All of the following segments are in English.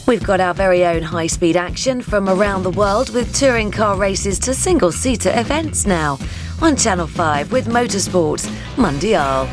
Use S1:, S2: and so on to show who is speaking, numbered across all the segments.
S1: We've got our very own high-speed action from around the world with touring car races to single-seater events now on Channel 5 with Motorsport Mundial.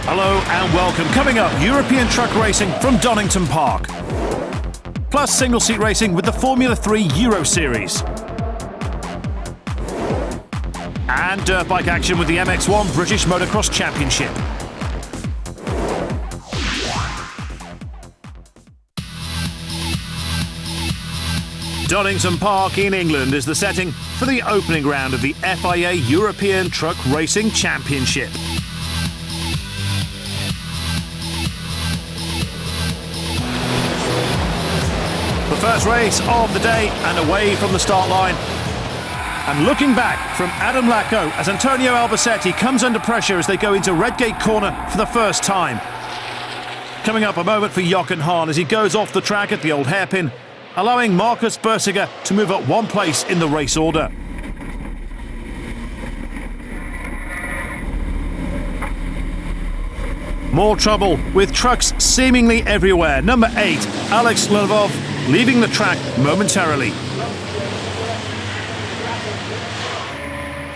S2: Hello and welcome. Coming up, European truck racing from Donington Park. Plus single-seat racing with the Formula 3 Euro Series. And dirt bike action with the MX1 British Motocross Championship. Donington Park in England is the setting for the opening round of the FIA European Truck Racing Championship. The first race of the day and away from the start line. And looking back from Adam Lacco as Antonio Albacete comes under pressure as they go into Redgate Corner for the first time. Coming up, a moment for Jochen Hahn as he goes off the track at the old hairpin, allowing Marcus Bersiger to move up one place in the race order. More trouble with trucks seemingly everywhere. Number 8, Alex Lvov, leaving the track momentarily.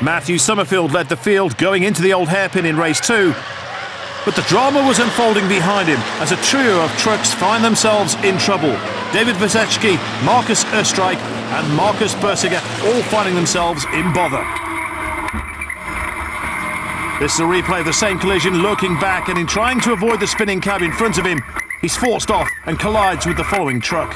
S2: Matthew Summerfield led the field going into the old hairpin in race 2, but the drama was unfolding behind him as a trio of trucks find themselves in trouble. David Vazetsky, Marcus Österreich and Marcus Bersiger all finding themselves in bother. This is a replay of the same collision, looking back, and in trying to avoid the spinning cab in front of him, he's forced off and collides with the following truck.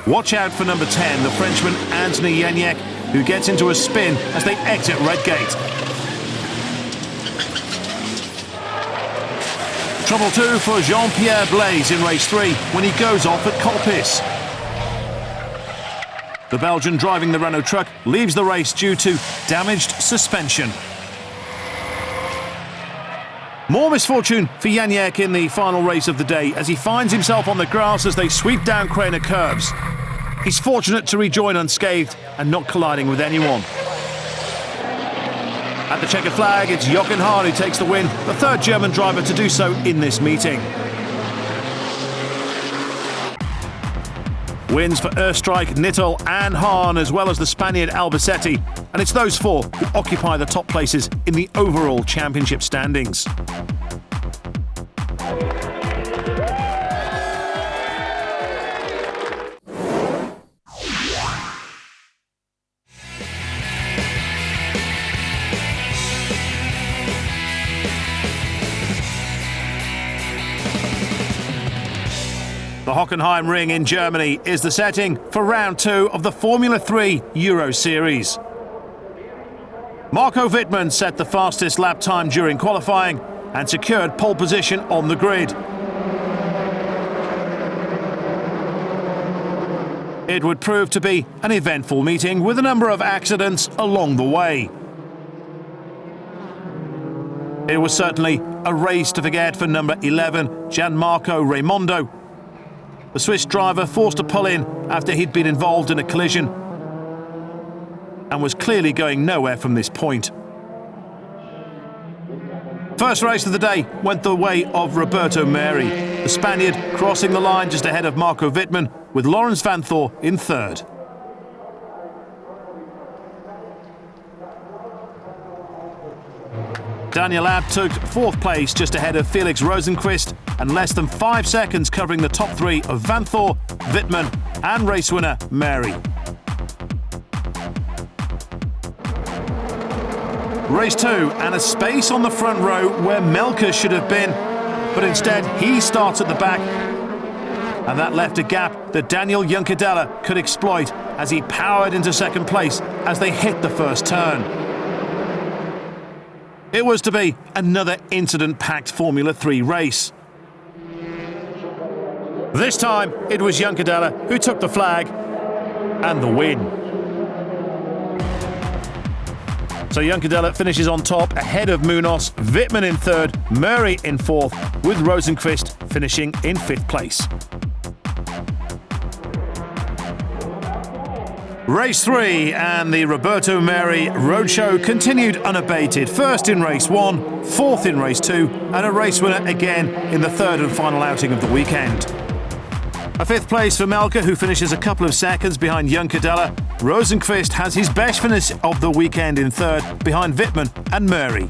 S2: Watch out for number 10, the Frenchman Anthony Yeniek, who gets into a spin as they exit Redgate. Trouble 2 for Jean-Pierre Blaise in race 3 when he goes off at Colpis. The Belgian driving the Renault truck leaves the race due to damaged suspension. More misfortune for Yaniek in the final race of the day as he finds himself on the grass as they sweep down Craner curves. He's fortunate to rejoin unscathed and not colliding with anyone. At the checkered flag, it's Jochen Hahn who takes the win, the third German driver to do so in this meeting. Wins for Österreich, Nittel and Hahn, as well as the Spaniard Albacete, and it's those four who occupy the top places in the overall championship standings. The Hockenheim Ring in Germany is the setting for round 2 of the Formula 3 Euro Series. Marco Wittmann set the fastest lap time during qualifying and secured pole position on the grid. It would prove to be an eventful meeting with a number of accidents along the way. It was certainly a race to forget for number 11, Gianmarco Raimondo. The Swiss driver forced to pull in after he'd been involved in a collision and was clearly going nowhere from this point. First race of the day went the way of Roberto Meri, the Spaniard crossing the line just ahead of Marco Wittmann, with Lawrence Vanthoor in third. Daniel Abt took fourth place just ahead of Felix Rosenqvist and less than 5 seconds covering the top 3 of Vanthoor, Wittmann and race winner Meri. Race 2 and a space on the front row where Melker should have been, but instead he starts at the back, and that left a gap that Daniel Juncadella could exploit as he powered into second place as they hit the first turn. It was to be another incident-packed Formula 3 race. This time, it was Juncadella who took the flag and the win. So Juncadella finishes on top ahead of Munoz, Wittmann in third, Murray in fourth, with Rosenqvist finishing in fifth place. Race 3 and the Roberto Merhi roadshow continued unabated. First in race 1, fourth in race 2, and a race winner again in the third and final outing of the weekend. A fifth place for Melker, who finishes a couple of seconds behind Juncadella. Rosenqvist has his best finish of the weekend in third, behind Wittmann and Murray.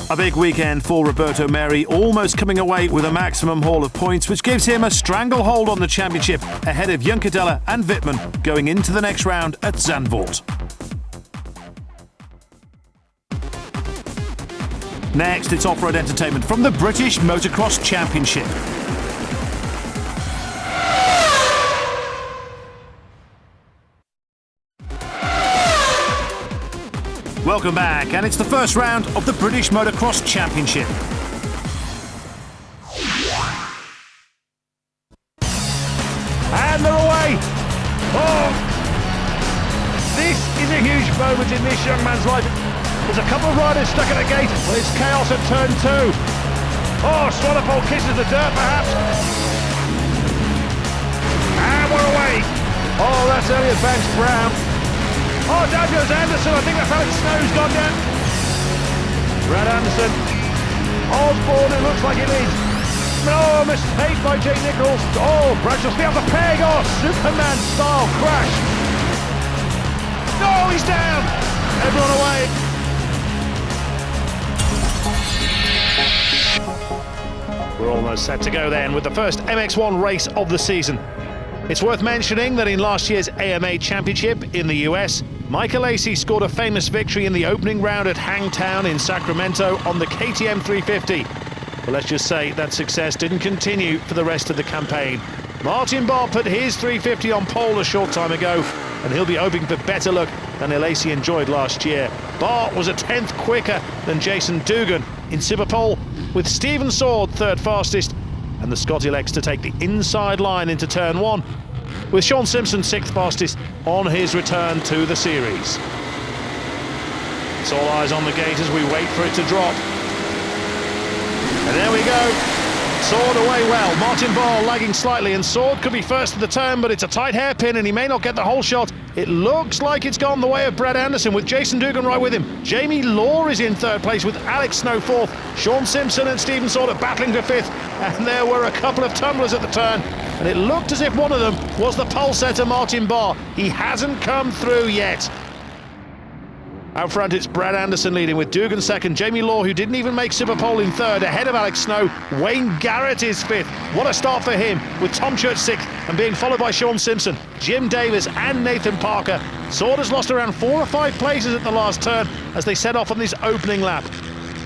S2: A big weekend for Roberto Merhi, almost coming away with a maximum haul of points, which gives him a stranglehold on the championship ahead of Juncadella and Wittmann going into the next round at Zandvoort. Next, it's off-road entertainment from the British Motocross Championship. Welcome back, and it's the first round of the British Motocross Championship. And they're away! Oh! This is a huge moment in this young man's life. There's a couple of riders stuck at the gate. Well, it's chaos at turn 2. Oh, Swanepoel kisses the dirt, perhaps. And we're away. Oh, that's Elliot Banks-Brown. Oh, down goes Anderson. I think that's Alex Snow's gone down. Brad Anderson. Osborne, it looks like it is. No, mistake by Jake Nichols. Oh, Bradshaw speed up the peg. Oh, Superman-style crash. No, he's down. Everyone away. We're almost set to go then with the first MX1 race of the season. It's worth mentioning that in last year's AMA Championship in the US, Michael Lacey scored a famous victory in the opening round at Hangtown in Sacramento on the KTM 350. But let's just say that success didn't continue for the rest of the campaign. Martin Barr put his 350 on pole a short time ago, and he'll be hoping for better luck than Lacey enjoyed last year. Barr was a 10th quicker than Jason Dugan in Superpole, with Stephen Sword third fastest, and the Scott elects to take the inside line into turn 1, with Sean Simpson sixth fastest on his return to the series. It's all eyes on the gate as we wait for it to drop. And there we go. Sword away well. Martin Barr lagging slightly, and Sword could be first of the turn, but it's a tight hairpin and he may not get the whole shot. It looks like it's gone the way of Brad Anderson, with Jason Dugan right with him. Jamie Law is in third place with Alex Snow fourth. Sean Simpson and Stephen Sword are battling for fifth, and there were a couple of tumblers at the turn, and it looked as if one of them was the pole setter Martin Barr. He hasn't come through yet. Out front, it's Brad Anderson leading with Dugan second, Jamie Law, who didn't even make Superpole, in third, ahead of Alex Snow. Wayne Garrett is fifth. What a start for him, with Tom Church sixth and being followed by Sean Simpson, Jim Davis and Nathan Parker. Sword has lost around 4 or 5 places at the last turn as they set off on this opening lap.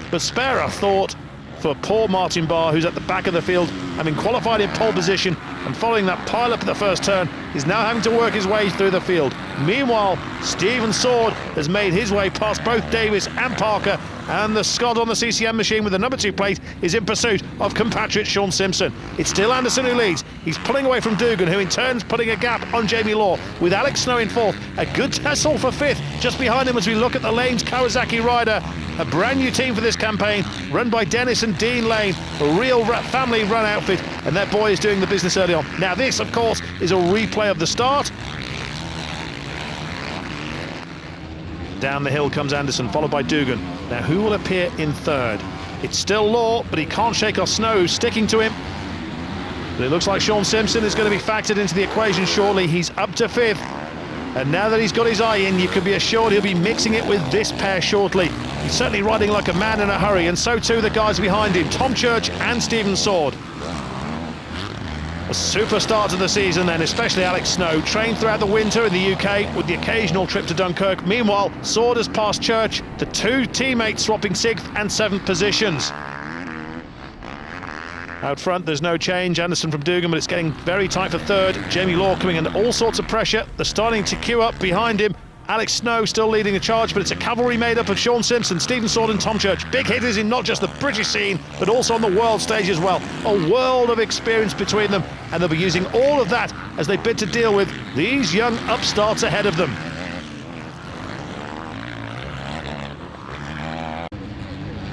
S2: But spare a thought for poor Martin Barr, who's at the back of the field, having qualified in pole position and following that pile up at the first turn, is now having to work his way through the field. Meanwhile, Stephen Sword has made his way past both Davis and Parker, and the Scot on the CCM machine with the number 2 plate is in pursuit of compatriot Sean Simpson. It's still Anderson who leads. He's pulling away from Dugan, who in turn's putting a gap on Jamie Law, with Alex Snow in fourth. A good tussle for fifth just behind him as we look at the Lane's Kawasaki rider. A brand new team for this campaign, run by Dennis and Dean Lane, a real family run outfit, and that boy is doing the business early on. Now this, of course, is a replay of the start. Down the hill comes Anderson, followed by Dugan. Now who will appear in third? It's still Law, but he can't shake off Snow, sticking to him. But it looks like Sean Simpson is going to be factored into the equation shortly. He's up to fifth. And now that he's got his eye in, you can be assured he'll be mixing it with this pair shortly. He's certainly riding like a man in a hurry, and so too the guys behind him, Tom Church and Stephen Sword. A super start to the season then, especially Alex Snow, trained throughout the winter in the UK with the occasional trip to Dunkirk. Meanwhile, Sword has passed Church, the 2 teammates swapping 6th and 7th positions. Out front, there's no change. Anderson from Dugan, but it's getting very tight for third. Jamie Law coming under all sorts of pressure. They're starting to queue up behind him. Alex Snow still leading the charge, but it's a cavalry made up of Sean Simpson, Stephen Sword and Tom Church. Big hitters in not just the British scene, but also on the world stage as well. A world of experience between them, and they'll be using all of that as they bid to deal with these young upstarts ahead of them.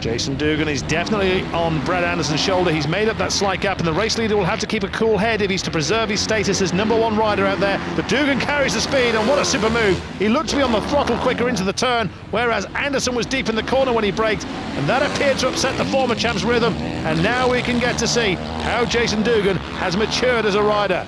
S2: Jason Dugan is definitely on Brad Anderson's shoulder. He's made up that slight gap, and the race leader will have to keep a cool head if he's to preserve his status as #1 rider out there. But Dugan carries the speed, and what a super move. He looked to be on the throttle quicker into the turn, whereas Anderson was deep in the corner when he braked, and that appeared to upset the former champ's rhythm. And now we can get to see how Jason Dugan has matured as a rider.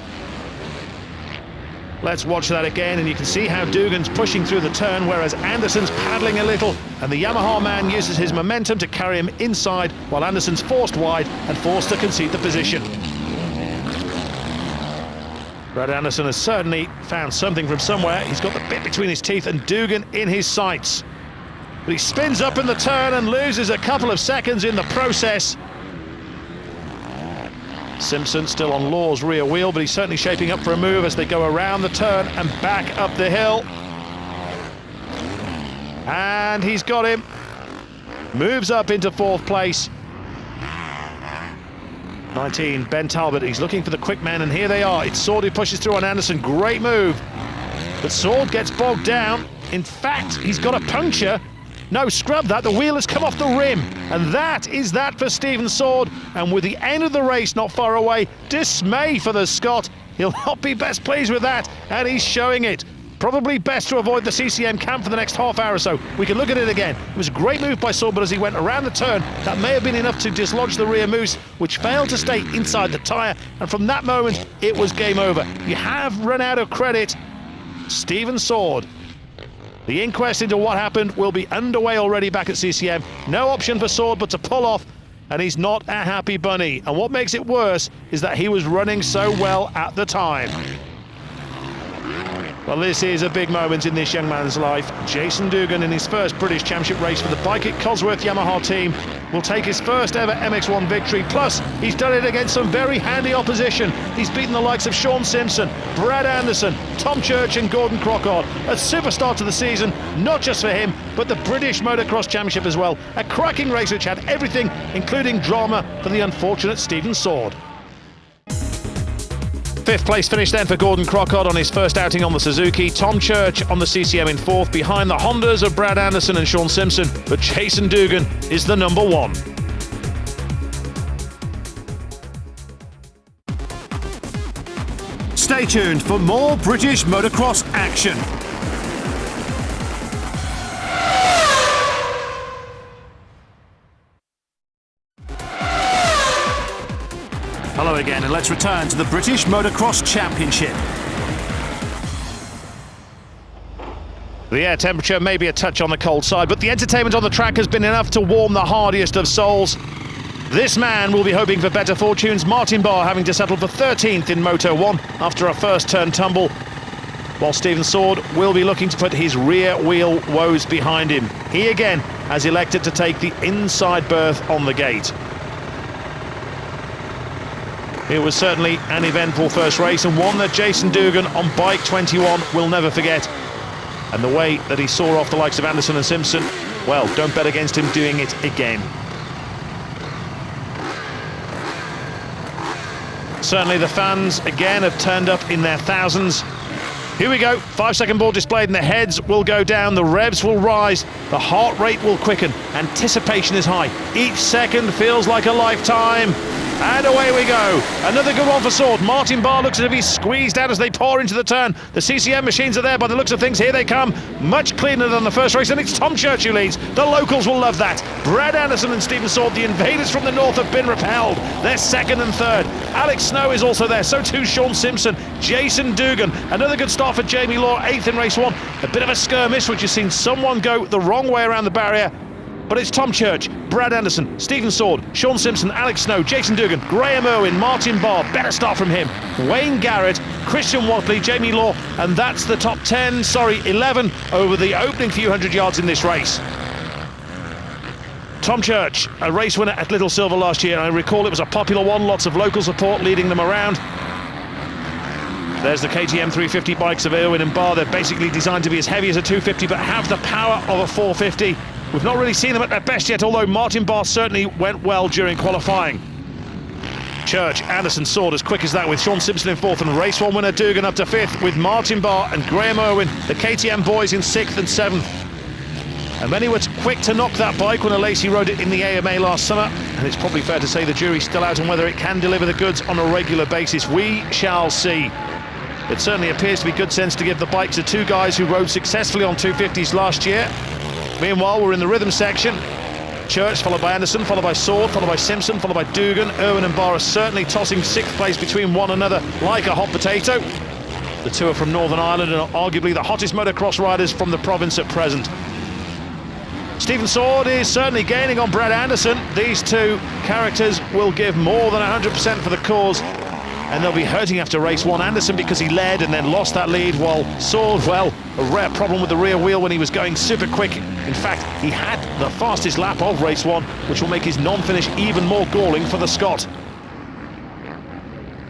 S2: Let's watch that again, and you can see how Dugan's pushing through the turn, whereas Anderson's paddling a little, and the Yamaha man uses his momentum to carry him inside, while Anderson's forced wide and forced to concede the position. Brad Anderson has certainly found something from somewhere. He's got the bit between his teeth and Dugan in his sights. But he spins up in the turn and loses a couple of seconds in the process. Simpson still on Law's rear wheel, but he's certainly shaping up for a move as they go around the turn and back up the hill. And he's got him. Moves up into 4th place. 19, Ben Talbot. He's looking for the quick man, and here they are. It's Sword who pushes through on Anderson. Great move. But Sword gets bogged down. In fact, he's got a puncture. No, scrub that, the wheel has come off the rim. And that is that for Stephen Sword. And with the end of the race not far away, dismay for the Scot. He'll not be best pleased with that, and he's showing it. Probably best to avoid the CCM camp for the next half hour or so. We can look at it again. It was a great move by Sword, but as he went around the turn, that may have been enough to dislodge the rear moose, which failed to stay inside the tyre. And from that moment, it was game over. You have run out of credit, Stephen Sword. The inquest into what happened will be underway already back at CCM. No option for Sword but to pull off, and he's not a happy bunny. And what makes it worse is that he was running so well at the time. Well, this is a big moment in this young man's life. Jason Dugan, in his first British Championship race for the Bike Cosworth Yamaha team, will take his first ever MX1 victory. Plus, he's done it against some very handy opposition. He's beaten the likes of Sean Simpson, Brad Anderson, Tom Church and Gordon Crockard. A superstar to the season, not just for him, but the British Motocross Championship as well. A cracking race which had everything, including drama for the unfortunate Stephen Sword. 5th place finish then for Gordon Crockard on his first outing on the Suzuki. Tom Church on the CCM in 4th, behind the Hondas of Brad Anderson and Sean Simpson. But Jason Dugan is the #1. Stay tuned for more British motocross action. Hello again, and let's return to the British Motocross Championship. The air temperature may be a touch on the cold side, but the entertainment on the track has been enough to warm the hardiest of souls. This man will be hoping for better fortunes. Martin Barr having to settle for 13th in Moto 1 after a first turn tumble, while Stephen Sword will be looking to put his rear wheel woes behind him. He again has elected to take the inside berth on the gate. It was certainly an eventful first race, and one that Jason Dugan on bike 21 will never forget. And the way that he saw off the likes of Anderson and Simpson, well, don't bet against him doing it again. Certainly the fans again have turned up in their thousands. Here we go, 5-second board displayed, and the heads will go down, the revs will rise, the heart rate will quicken, anticipation is high. Each second feels like a lifetime. And away we go. Another good one for Sword. Martin Barr looks as if he's squeezed out as they pour into the turn. The CCM machines are there by the looks of things. Here they come. Much cleaner than the first race, and it's Tom Church who leads. The locals will love that. Brad Anderson and Stephen Sword, the invaders from the north, have been repelled. They're 2nd and 3rd. Alex Snow is also there. So too Sean Simpson. Jason Dugan. Another good start for Jamie Law, 8th in race 1. A bit of a skirmish, which has seen someone go the wrong way around the barrier. But it's Tom Church, Brad Anderson, Stephen Sword, Sean Simpson, Alex Snow, Jason Dugan, Graham Irwin, Martin Barr, better start from him, Wayne Garrett, Christian Watley, Jamie Law, and that's the top 11 over the opening few hundred yards in this race. Tom Church, a race winner at Little Silver last year. I recall it was a popular one, lots of local support leading them around. There's the KTM 350 bikes of Irwin and Barr. They're basically designed to be as heavy as a 250 but have the power of a 450. We've not really seen them at their best yet, although Martin Barr certainly went well during qualifying. Church, Anderson, Sword as quick as that, with Sean Simpson in fourth, and race one winner Dugan up to fifth, with Martin Barr and Graham Irwin, the KTM boys, in sixth and seventh. And many were quick to knock that bike when Lacey rode it in the AMA last summer, and it's probably fair to say the jury's still out on whether it can deliver the goods on a regular basis. We shall see. It certainly appears to be good sense to give the bike to two guys who rode successfully on 250s last year. Meanwhile, we're in the rhythm section. Church, followed by Anderson, followed by Sword, followed by Simpson, followed by Dugan. Irwin and Barr are certainly tossing sixth place between one another like a hot potato. The two are from Northern Ireland and are arguably the hottest motocross riders from the province at present. Stephen Sword is certainly gaining on Brad Anderson. These two characters will give more than 100% for the cause, and they'll be hurting after race one. Anderson because he led and then lost that lead, while Sword, well, a rare problem with the rear wheel when he was going super quick. In fact, he had the fastest lap of race one, which will make his non-finish even more galling for the Scot.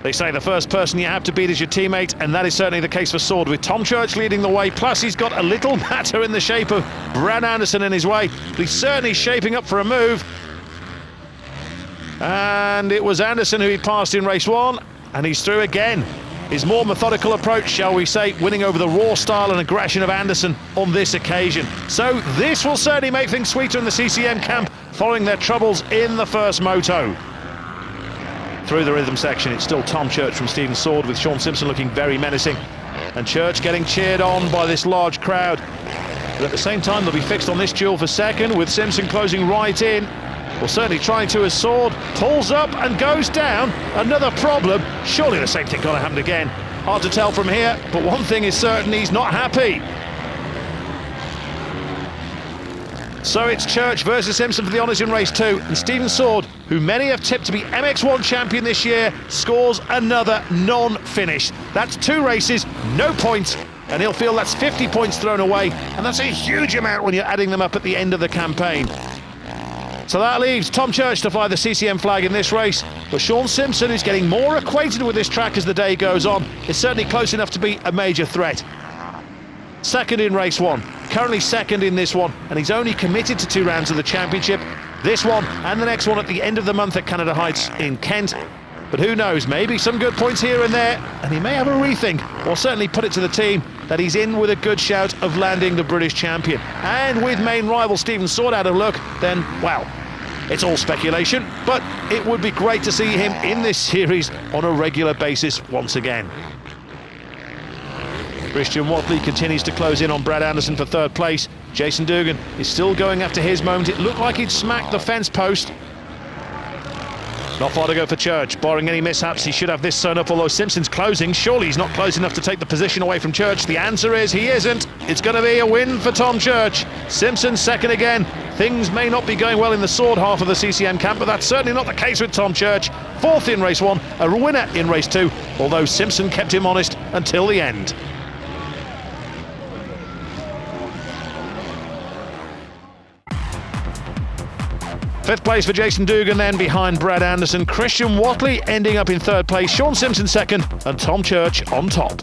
S2: They say the first person you have to beat is your teammate, and that is certainly the case for Sword, with Tom Church leading the way, plus he's got a little matter in the shape of Brad Anderson in his way, but he's certainly shaping up for a move. And it was Anderson who he passed in race one, and he's through again. His more methodical approach, shall we say, winning over the raw style and aggression of Anderson on this occasion. So this will certainly make things sweeter in the CCM camp following their troubles in the first moto. Through the rhythm section, it's still Tom Church from Stephen Sword, with Sean Simpson looking very menacing, and Church getting cheered on by this large crowd. But at the same time, they'll be fixed on this duel for second, with Simpson closing right in. Well, certainly trying to, as Sword pulls up and goes down. Another problem. Surely the same thing got to happen again. Hard to tell from here, but one thing is certain, he's not happy. So it's Church versus Simpson for the honours in race two, and Stephen Sword, who many have tipped to be MX1 champion this year, scores another non-finish. That's two races, no points, and he'll feel that's 50 points thrown away, and that's a huge amount when you're adding them up at the end of the campaign. So that leaves Tom Church to fly the CCM flag in this race, but Sean Simpson, who's getting more acquainted with this track as the day goes on, is certainly close enough to be a major threat. Second in race one, currently second in this one, and he's only committed to 2 rounds of the championship, this one and the next one at the end of the month at Canada Heights in Kent. But who knows, maybe some good points here and there, and he may have a rethink, or certainly put it to the team that he's in with a good shout of landing the British champion. And with main rival Stephen Sword out of luck, then, well, it's all speculation, but it would be great to see him in this series on a regular basis once again. Christian Watley continues to close in on Brad Anderson for third place. Jason Dugan is still going after his moment. It looked like he'd smacked the fence post. Not far to go for Church. Barring any mishaps, he should have this sewn up, although Simpson's closing. Surely he's not close enough to take the position away from Church. The answer is he isn't. It's going to be a win for Tom Church. Simpson second again. Things may not be going well in the Sword half of the CCM camp, but that's certainly not the case with Tom Church. Fourth in race one, a winner in race two, although Simpson kept him honest until the end. Fifth place for Jason Dugan, then behind Brad Anderson. Christian Watley ending up in third place, Sean Simpson second, and Tom Church on top.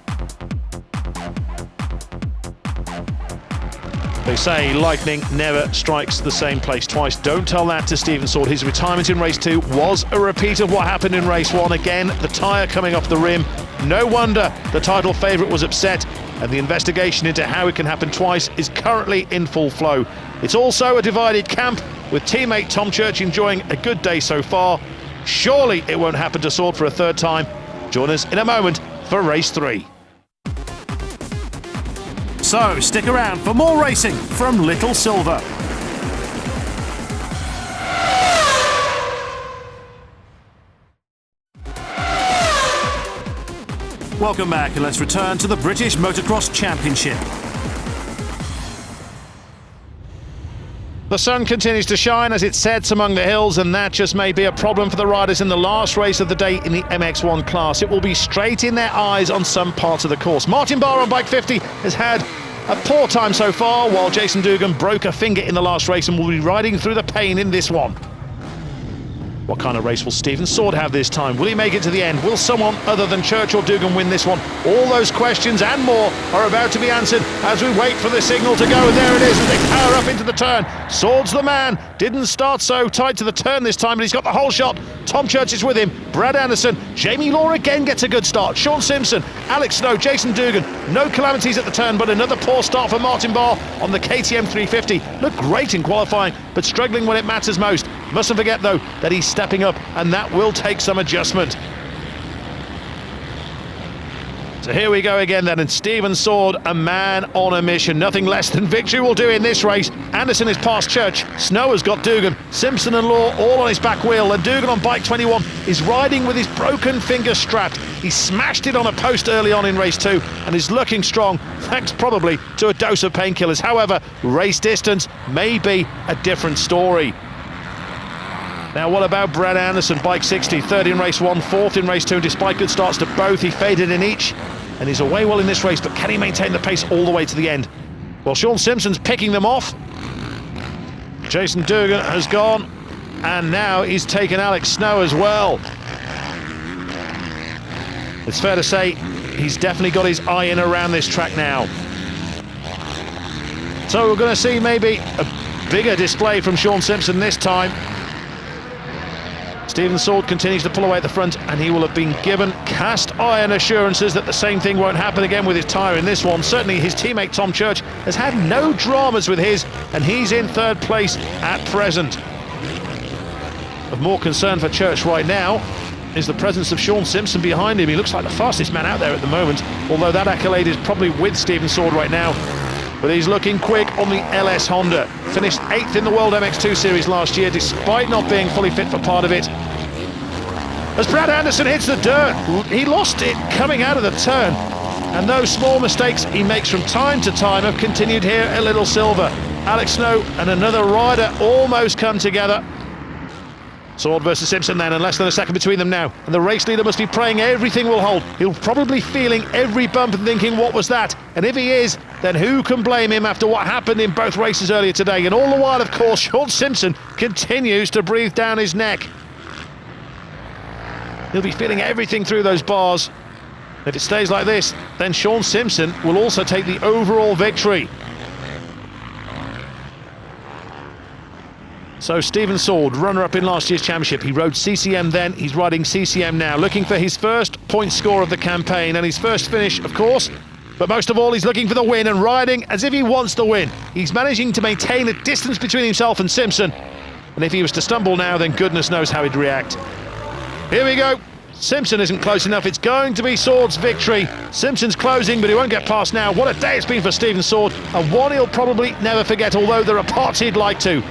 S2: They say lightning never strikes the same place twice. Don't tell that to Stephen Sword. His retirement in race two was a repeat of what happened in race one. Again, the tyre coming off the rim. No wonder the title favourite was upset, and the investigation into how it can happen twice is currently in full flow. It's also a divided camp, with teammate Tom Church enjoying a good day so far. Surely it won't happen to Sword for a third time. Join us in a moment for race three. So stick around for more racing from Little Silver. Welcome back, and let's return to the British Motocross Championship. The sun continues to shine as it sets among the hills, and that just may be a problem for the riders in the last race of the day in the MX1 class. It will be straight in their eyes on some parts of the course. Martin Barr on bike 50 has had a poor time so far, while Jason Dugan broke a finger in the last race and will be riding through the pain in this one. What kind of race will Stephen Sword have this time? Will he make it to the end? Will someone other than Church or Dugan win this one? All those questions and more are about to be answered as we wait for the signal to go. And there it is as they power up into the turn. Sword's the man. Didn't start so tight to the turn this time, but he's got the whole shot. Tom Church is with him. Brad Anderson. Jamie Law again gets a good start. Sean Simpson, Alex Snow, Jason Dugan. No calamities at the turn, but another poor start for Martin Barr on the KTM 350. Looked great in qualifying, but struggling when it matters most. Mustn't forget, though, that he's stepping up, and that will take some adjustment. So here we go again then, and Stephen Sword, a man on a mission. Nothing less than victory will do in this race. Anderson is past Church, Snow has got Dugan, Simpson and Law all on his back wheel, and Dugan on bike 21 is riding with his broken finger strapped. He smashed it on a post early on in race 2 and is looking strong, thanks probably to a dose of painkillers. However, race distance may be a different story. Now what about Brad Anderson, bike 60, third in race 1, fourth in race 2, and despite good starts to both, he faded in each, and he's away well in this race, but can he maintain the pace all the way to the end? Well, Sean Simpson's picking them off. Jason Dugan has gone, and now he's taken Alex Snow as well. It's fair to say he's definitely got his eye in around this track now. So we're going to see maybe a bigger display from Sean Simpson this time. Stephen Sword continues to pull away at the front, and he will have been given cast iron assurances that the same thing won't happen again with his tyre in this one. Certainly his teammate Tom Church has had no dramas with his, and he's in third place at present. Of more concern for Church right now is the presence of Sean Simpson behind him. He looks like the fastest man out there at the moment, although that accolade is probably with Stephen Sword right now. But he's looking quick on the LS Honda. Finished 8th in the World MX2 Series last year, despite not being fully fit for part of it. As Brad Anderson hits the dirt, he lost it coming out of the turn. And those small mistakes he makes from time to time have continued here at Little Silver. Alex Snow and another rider almost come together. Sword versus Simpson then, and less than a second between them now. And the race leader must be praying everything will hold. He'll probably feeling every bump and thinking, what was that? And if he is, then who can blame him after what happened in both races earlier today? And all the while, of course, Sean Simpson continues to breathe down his neck. He'll be feeling everything through those bars. If it stays like this, then Sean Simpson will also take the overall victory. So Stephen Sword, runner-up in last year's championship. He rode CCM then, he's riding CCM now, looking for his first point score of the campaign and his first finish, of course. But most of all, he's looking for the win and riding as if he wants the win. He's managing to maintain a distance between himself and Simpson. And if he was to stumble now, then goodness knows how he'd react. Here we go. Simpson isn't close enough. It's going to be Sword's victory. Simpson's closing, but he won't get past now. What a day it's been for Stephen Sword, and one he'll probably never forget, although there are parts he'd like to.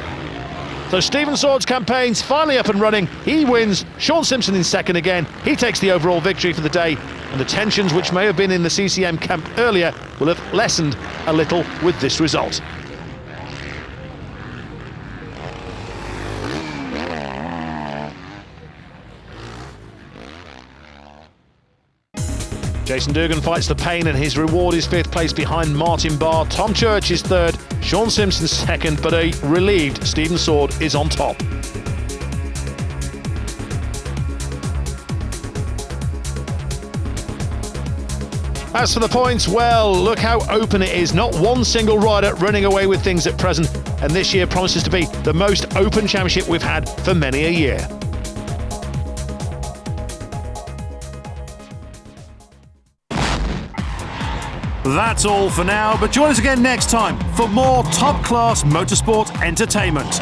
S2: So Stephen Sword's campaign's finally up and running. He wins. Sean Simpson in second again. He takes the overall victory for the day, and the tensions which may have been in the CCM camp earlier will have lessened a little with this result. Jason Dugan fights the pain, and his reward is 5th place behind Martin Barr. Tom Church is 3rd, Sean Simpson 2nd, but a relieved Stephen Sword is on top. As for the points, well, look how open it is. Not one single rider running away with things at present, and this year promises to be the most open championship we've had for many a year. That's all for now, but join us again next time for more top-class motorsport entertainment.